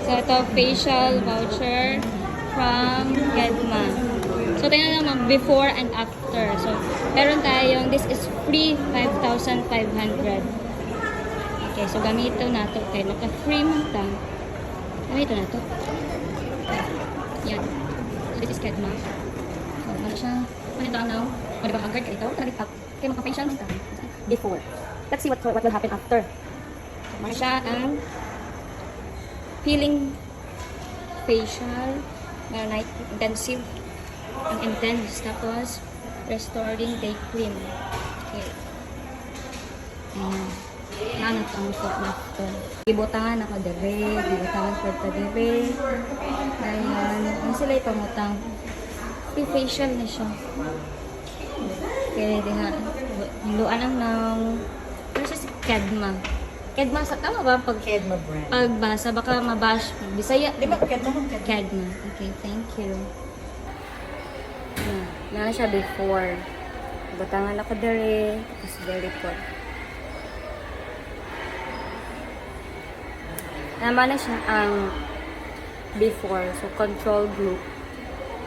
So, ito, facial voucher from Gedma. So, tingnan naman, before and after. So, meron tayong, this is free 5,500. Okay, so gamito na to. Okay, naka-free mo ta. Gamito na to. Okay, yan. So, this is Gedma. So, ano siya? Ano ito ang now? Ano ba ang card ka ito? Okay, maka-facial mo ta. Before. Let's see what will happen after. So, siya ang peeling facial, night intensive, ang intense, tapos restoring day cream. Okay. Ayan. Hanap ang foot na ito. Gibutangan ako dire, gibutangan ko ito dire. Ayan. Ang sila ipamutang. Free facial na siya. Okay, di nga. Hinduan ang ng ano siya si Gedma. Gedma, sa tama ba? Pag Gedma brand. pagbasa, baka mabash. Bisaya. Di ba Gedma mong Gedma? Gedma. Okay, thank you. Nala siya before. Batangan ako dere. Tapos dere po. Naman na siya ang before. So, control group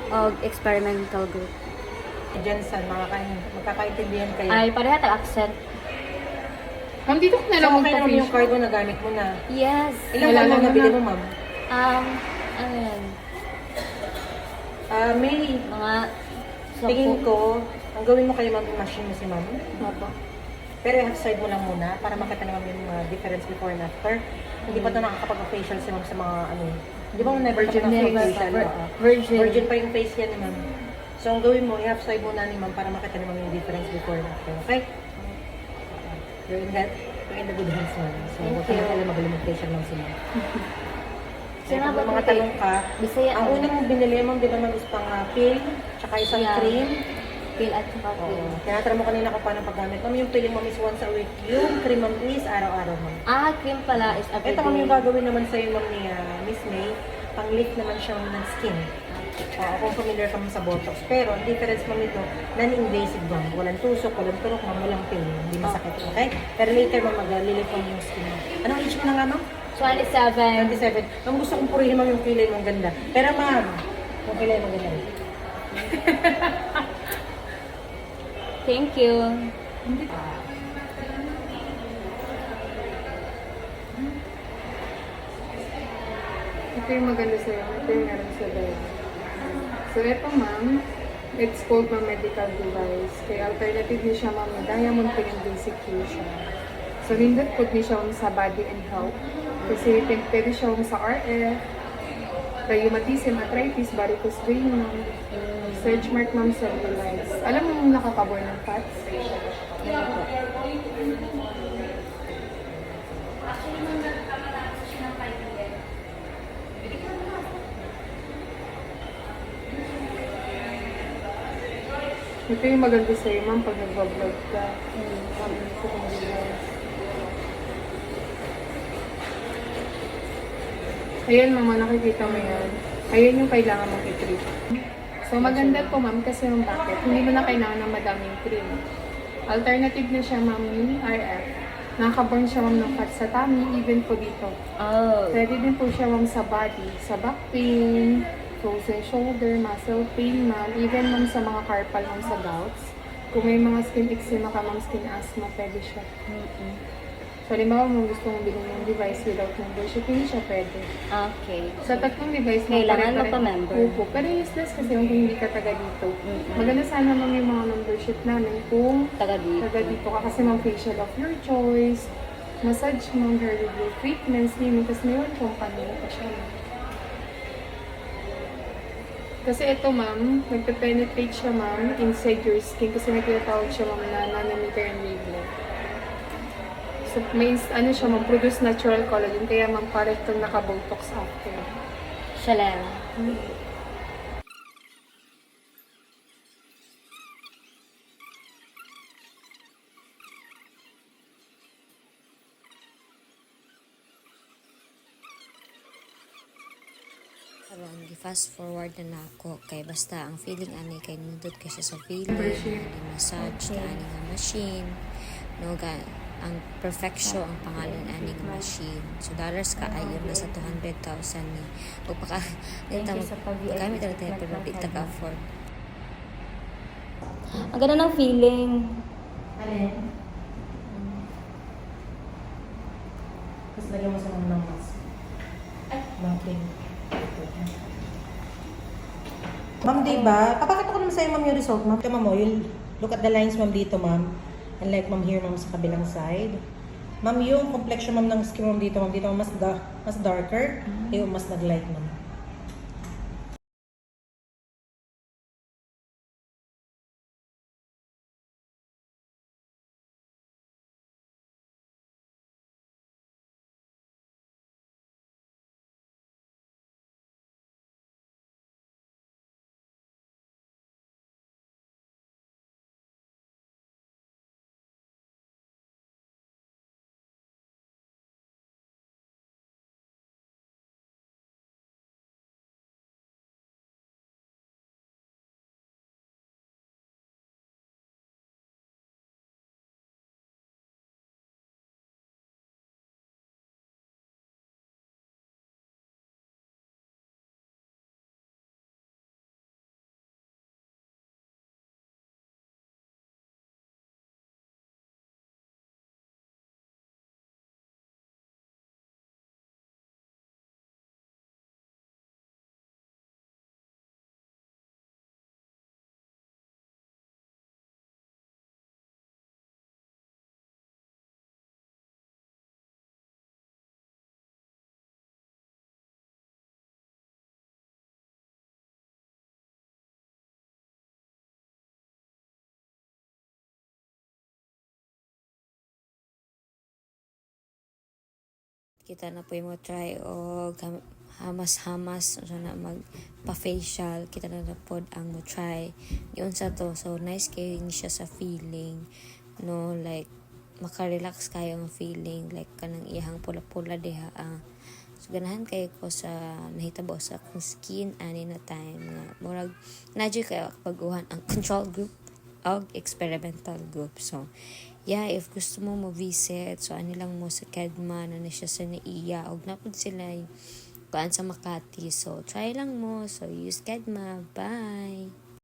o experimental group. Diyan sa magkakaintindihan kayo. Ay, pareha tayo accent. Ma'am, dito ko na lang So, okay naman yung magpa-facial. cargo na gamit mo na. Yes. Ilang Wala lang naman nabili na. mo, ma'am? Ano yan? May Mga tingin ko, ang gawin mo kayo, ma'am, yung machine mo si ma'am. Opo. Pero i-half side mo lang muna para makita naman yung difference before and after. Hindi pa ito nakakapag-facial si ma'am sa mga ano. Di ba never Virgin ka face. facial? Virgin. Virgin pa yung face yan ni ma'am. So, ang gawin mo, i-half side muna ni ma'am para makita naman yung difference before and after. Okay? You're in the good hands, ma'am. So, huwag ka na talaga magaling mag-facial lang si ma'am. So, Sino ba kung mga ito? tanong ka, Bisaya. ang unang mong binili, ma'am, di ba ma'am, is pang pill, tsaka isang Yeah. cream. Peel at saka peel. Oo. Tinatanong mo kanina kung paano paggamit. Ma'am, yung pill, ma'am, is once a week. Yung cream, ma'am, is araw-araw, ma'am. Ah, cream pala is everyday. Ito, ma'am, yung gagawin naman sa'yo, ma'am, ni Miss May, pang-lift naman siya ng skin. Kung familiar ka ma'am sa Botox. Pero, ang difference, ma'am, ito, non-invasive, ma'am. Walang tusok, walang turok, ma'am, walang pill. Hindi masakit, okay? Pero later, ma'am, mag-lilift mo yung skin, ma'am. Anong age mo na nga, ma'am? 27. 27. Ma'am, gusto kong purihin, ma'am, yung kilay mo, ang ganda. Pero, ma'am, yung kilay mo, ganda rin. Thank you. Ito yung maganda sa'yo. Ito yung meron sa bayan. So, ito ma'am, it's called a medical device. Kaya alternative niya siya ma'am, diamond pain basic fusion. So, nindot po niya siya sa body and health. Kasi pwede siya sa RF, rheumatism, arthritis, varicose vein ma'am. Search mark ma'am cellulite. Alam mo yung nakakaborn ng fats? Ito yung maganda sa'yo ma'am pag nag-vlog ka. Ito yung device. Ayan mama, nakikita mo yan. Ayan yung kailangan mong i-treat. So maganda to ma'am kasi yung bakit. Hindi mo na kailangan ng madaming cream. Alternative na siya ma'am yung RF. Nakaka-burn siya ma'am ng fat sa tummy, even po dito. Oh. Pwede din po siya ma'am sa body, sa back pain, frozen shoulder, muscle pain ma'am, even ma'am sa mga carpal ma'am sa gouts. Kung may mga skin eczema ka ma'am, skin asthma, pwede siya. So, halimbawa mo gusto mong bilhin ng device without membership, hindi siya pwede. Okay. Sa tatlong device, Kailangan magpa-member. Opo. Pero useless kasi kung hindi ka taga dito. Maganda sana ma'am yung mga membership namin kung Taga dito. taga dito ka kasi ma'am facial of your choice, massage ma'am, hair reveal treatments, slimming, kasi may one company pa siya ma'am. Kasi ito ma'am, nagpe-penetrate siya ma'am inside your skin kasi may tinatawag siya ma'am na nanometer and wavelength. So, may ano siya ma'am, produce natural collagen kaya ma'am para itong naka-botox after. Siya lang. Karon gi-fast forward na nako kay basta ang feeling ani kay nindot ka siya sa feeling, Membership. ani massage na ani nga machine, no ga ang perfection ang pangalan aning machine. So dollars ka ayon na sa 200,000 ni. O paka Thank you sa pag-VIP. kami talaga pero di ta afford. Ang ganda ng feeling. Alin? Tapos lagyan mo sa mga ng mask. Ay, banking. Ma'am, diba? Papakita ko naman sa'yo, ma'am, yung result, ma'am. Ito, ma'am, look at the lines, ma'am, dito, ma'am. And like, ma'am, here, ma'am, sa kabilang side. Ma'am, yung complexion, ma'am, ng skin, ma'am, dito, ma'am, mas darker. Yung mas nag-light, ma'am. Kita na po yung mo try o hamas-hamas so na magpa-facial kita na pod ang mo try yun sa to so nice kayo siya sa feeling no like maka-relax kayo ang feeling like kanang iyang pula-pula diha so ganahan kayo ko sa nahitabo sa akong skin ani na time nga murag nadyo kayo pag-uhan ang control group o experimental group so yeah, if gusto mo mo-visit, so ano lang mo sa Kedma, na siya sa Naiya, og napod sila kuan sa Makati. So, try lang mo. So, use Kedma. Bye!